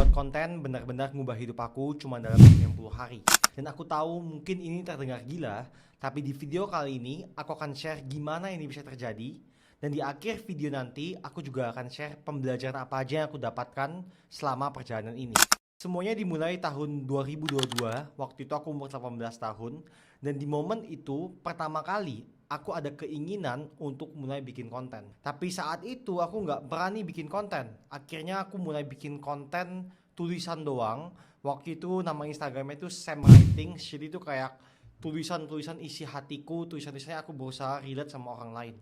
Buat konten benar-benar ngubah hidup aku cuma dalam 90 hari. Dan aku tahu mungkin ini terdengar gila, tapi di video kali ini aku akan share gimana ini bisa terjadi. Dan di akhir video nanti aku juga akan share pembelajaran apa aja yang aku dapatkan selama perjalanan ini. Semuanya dimulai tahun 2022, waktu itu aku umur 18 tahun. Dan di momen itu pertama kali aku ada keinginan untuk mulai bikin konten. Tapi saat itu aku nggak berani bikin konten. Akhirnya aku mulai bikin konten tulisan doang. Waktu itu nama Instagramnya itu Sam Writing. Jadi itu kayak tulisan-tulisan isi hatiku, tulisan-tulisannya aku berusaha relate sama orang lain.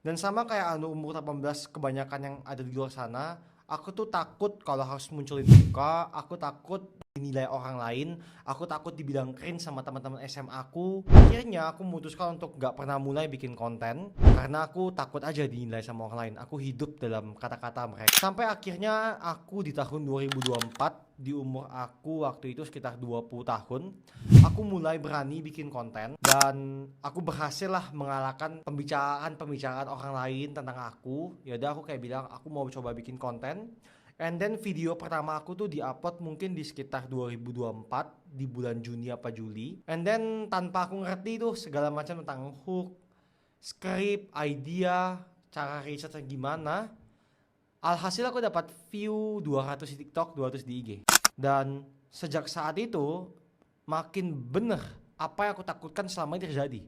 Dan sama kayak umur 18 kebanyakan yang ada di luar sana, aku tuh takut kalau harus munculin muka, aku takut dinilai orang lain, aku takut dibilang cringe sama teman-teman SMA aku. Akhirnya aku memutuskan untuk gak pernah mulai bikin konten karena aku takut aja dinilai sama orang lain. Aku hidup dalam kata-kata mereka. Sampai akhirnya aku di tahun 2024, di umur aku waktu itu sekitar 20 tahun, aku mulai berani bikin konten dan aku berhasil lah mengalahkan pembicaraan orang lain tentang aku. Yaudah aku kayak bilang aku mau coba bikin konten. And then video pertama aku tuh diupload mungkin di sekitar 2024 di bulan Juni apa Juli. And then tanpa aku ngerti tuh segala macam tentang hook, script, idea, cara risetnya gimana. Alhasil aku dapat view 200 di TikTok, 200 di IG. Dan sejak saat itu makin bener apa yang aku takutkan selama ini terjadi.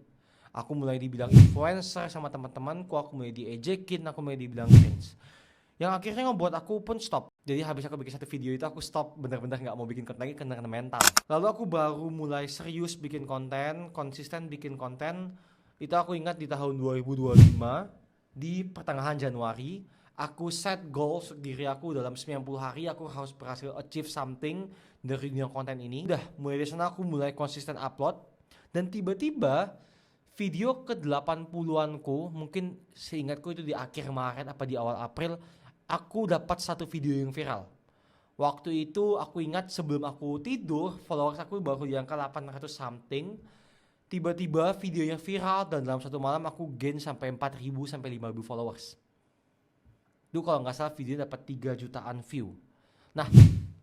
Aku mulai dibilang influencer sama teman-temanku, aku mulai diejekin, aku mulai dibilang cringe. Yang akhirnya ngebuat aku pun stop. Jadi habis aku bikin satu video itu aku stop, bener-bener gak mau bikin konten lagi karena mental. Lalu aku baru mulai serius bikin konten, konsisten bikin konten. Itu aku ingat di tahun 2025, di pertengahan Januari. Aku set goals diri aku dalam 90 hari aku harus berhasil achieve something dari dunia konten ini. Udah, mulai dari sana aku mulai konsisten upload. Dan tiba-tiba video ke 80-anku, mungkin seingatku itu di akhir Maret apa di awal April, aku dapat satu video yang viral. Waktu itu aku ingat sebelum aku tidur, followers aku baru di angka 800 something. Tiba-tiba videonya viral dan dalam satu malam aku gain sampai 4.000 sampai 5.000 followers. Itu kalau nggak salah video dapat 3 jutaan view. Nah,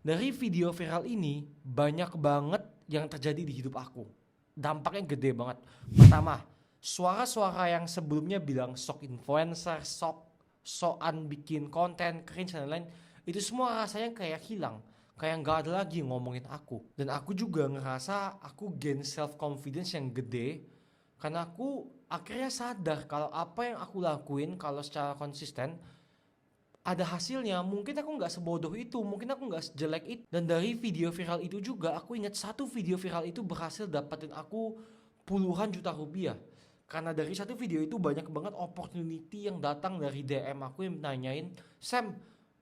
dari video viral ini banyak banget yang terjadi di hidup aku. Dampaknya gede banget. Pertama, suara-suara yang sebelumnya bilang sok influencer, sokan bikin konten, cringe dan lain-lain, itu semua rasanya kayak hilang. Kayak nggak ada lagi yang ngomongin aku. Dan aku juga ngerasa aku gain self confidence yang gede karena aku akhirnya sadar kalau apa yang aku lakuin kalau secara konsisten ada hasilnya. Mungkin aku nggak sebodoh itu, mungkin aku nggak sejelek itu. Dan dari video viral itu juga aku ingat satu video viral itu berhasil dapetin aku puluhan juta rupiah. Karena dari satu video itu banyak banget opportunity yang datang dari DM aku yang nanyain, Sam,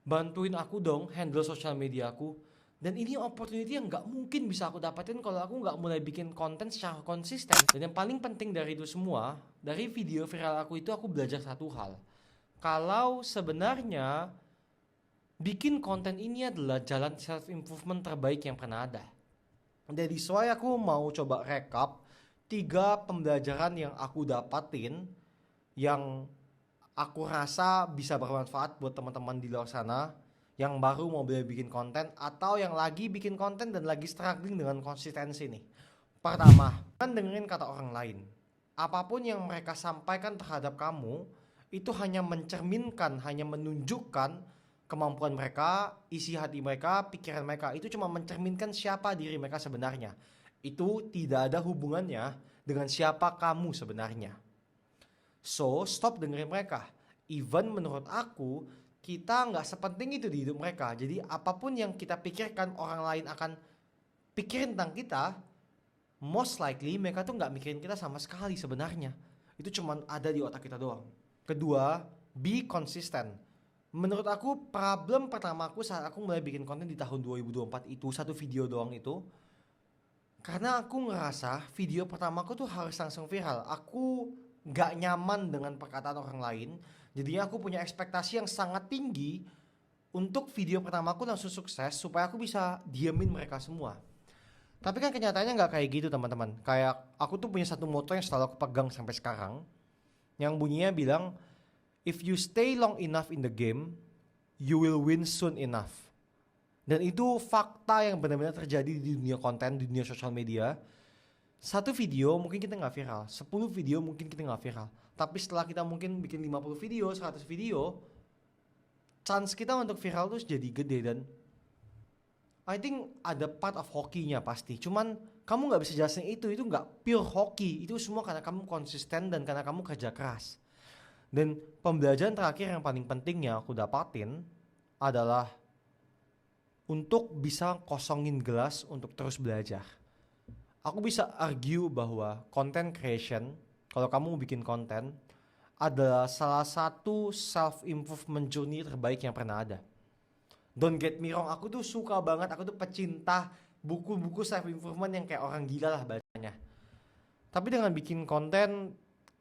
bantuin aku dong handle sosial media aku. Dan ini opportunity yang nggak mungkin bisa aku dapetin kalau aku nggak mulai bikin konten secara konsisten. Dan yang paling penting dari itu semua, dari video viral aku itu aku belajar satu hal. Kalau sebenarnya bikin konten ini adalah jalan self improvement terbaik yang pernah ada. Jadi soalnya aku mau coba rekap 3 pembelajaran yang aku dapatin yang aku rasa bisa bermanfaat buat teman-teman di luar sana yang baru mau belajar bikin konten atau yang lagi bikin konten dan lagi struggling dengan konsistensi nih. Pertama, kan dengerin kata orang lain. Apapun yang mereka sampaikan terhadap kamu itu hanya mencerminkan, hanya menunjukkan kemampuan mereka, isi hati mereka, pikiran mereka. Itu cuma mencerminkan siapa diri mereka sebenarnya. Itu tidak ada hubungannya dengan siapa kamu sebenarnya. So, stop dengerin mereka. Even menurut aku, kita nggak sepenting itu di hidup mereka. Jadi apapun yang kita pikirkan, orang lain akan pikirin tentang kita, most likely mereka tuh nggak mikirin kita sama sekali sebenarnya. Itu cuma ada di otak kita doang. Kedua, be consistent. Menurut aku problem pertamaku saat aku mulai bikin konten di tahun 2024 itu, satu video doang itu, karena aku ngerasa video pertamaku tuh harus langsung viral. Aku gak nyaman dengan perkataan orang lain. Jadinya aku punya ekspektasi yang sangat tinggi untuk video pertamaku langsung sukses supaya aku bisa diamin mereka semua. Tapi kan kenyataannya gak kayak gitu teman-teman. Kayak aku tuh punya satu motto yang selalu aku pegang sampai sekarang, yang bunyinya bilang, if you stay long enough in the game, you will win soon enough. Dan itu fakta yang benar-benar terjadi di dunia konten, di dunia sosial media. Satu video mungkin kita nggak viral, 10 video mungkin kita nggak viral. Tapi setelah kita mungkin bikin 50 video, 100 video, chance kita untuk viral tuh jadi gede. Dan I think ada part of hokinya pasti. Cuman kamu nggak bisa jelasin itu nggak pure hoki. Itu semua karena kamu konsisten dan karena kamu kerja keras. Dan pembelajaran terakhir yang paling penting yang aku dapatin adalah untuk bisa kosongin gelas untuk terus belajar. Aku bisa argue bahwa content creation, kalau kamu bikin konten, adalah salah satu self-improvement journey terbaik yang pernah ada. Don't get me wrong, aku tuh suka banget, aku tuh pecinta buku-buku self-improvement yang kayak orang gila lah bacanya. Tapi dengan bikin konten,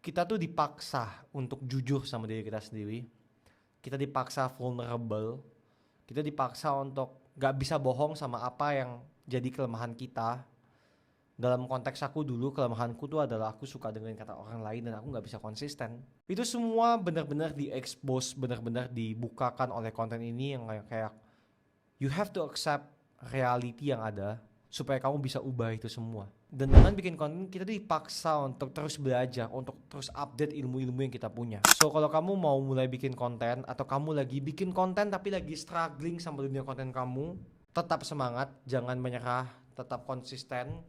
kita tuh dipaksa untuk jujur sama diri kita sendiri. Kita dipaksa vulnerable. Kita dipaksa untuk gak bisa bohong sama apa yang jadi kelemahan kita. Dalam konteks aku dulu, kelemahanku tuh adalah aku suka dengerin kata orang lain dan aku gak bisa konsisten. Itu semua benar-benar di-expose, benar-benar dibukakan oleh konten ini yang kayak you have to accept reality yang ada supaya kamu bisa ubah itu semua. Dan dengan bikin konten kita dipaksa untuk terus belajar, untuk terus update ilmu-ilmu yang kita punya. So kalau kamu mau mulai bikin konten atau kamu lagi bikin konten tapi lagi struggling sama dunia konten kamu, tetap semangat, jangan menyerah, tetap konsisten.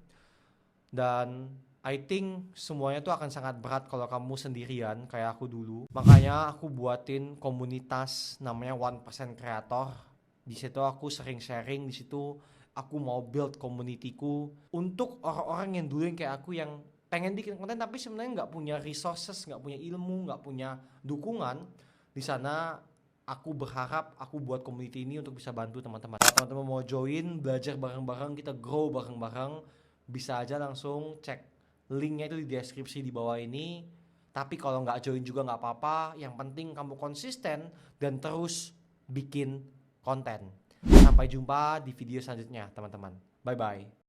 Dan I think semuanya tuh akan sangat berat kalau kamu sendirian kayak aku dulu. Makanya aku buatin komunitas namanya 1% Creator. Di situ aku sering sharing, di situ aku mau build community-ku untuk orang-orang yang dulu yang kayak aku yang pengen bikin konten tapi sebenarnya nggak punya resources, nggak punya ilmu, nggak punya dukungan. Di sana aku berharap aku buat community ini untuk bisa bantu teman-teman. Kalau teman-teman mau join, belajar bareng-bareng, kita grow bareng-bareng, bisa aja langsung cek linknya itu di deskripsi di bawah ini. Tapi kalau nggak join juga nggak apa-apa. Yang penting kamu konsisten dan terus bikin konten. Sampai jumpa di video selanjutnya teman-teman. Bye-bye.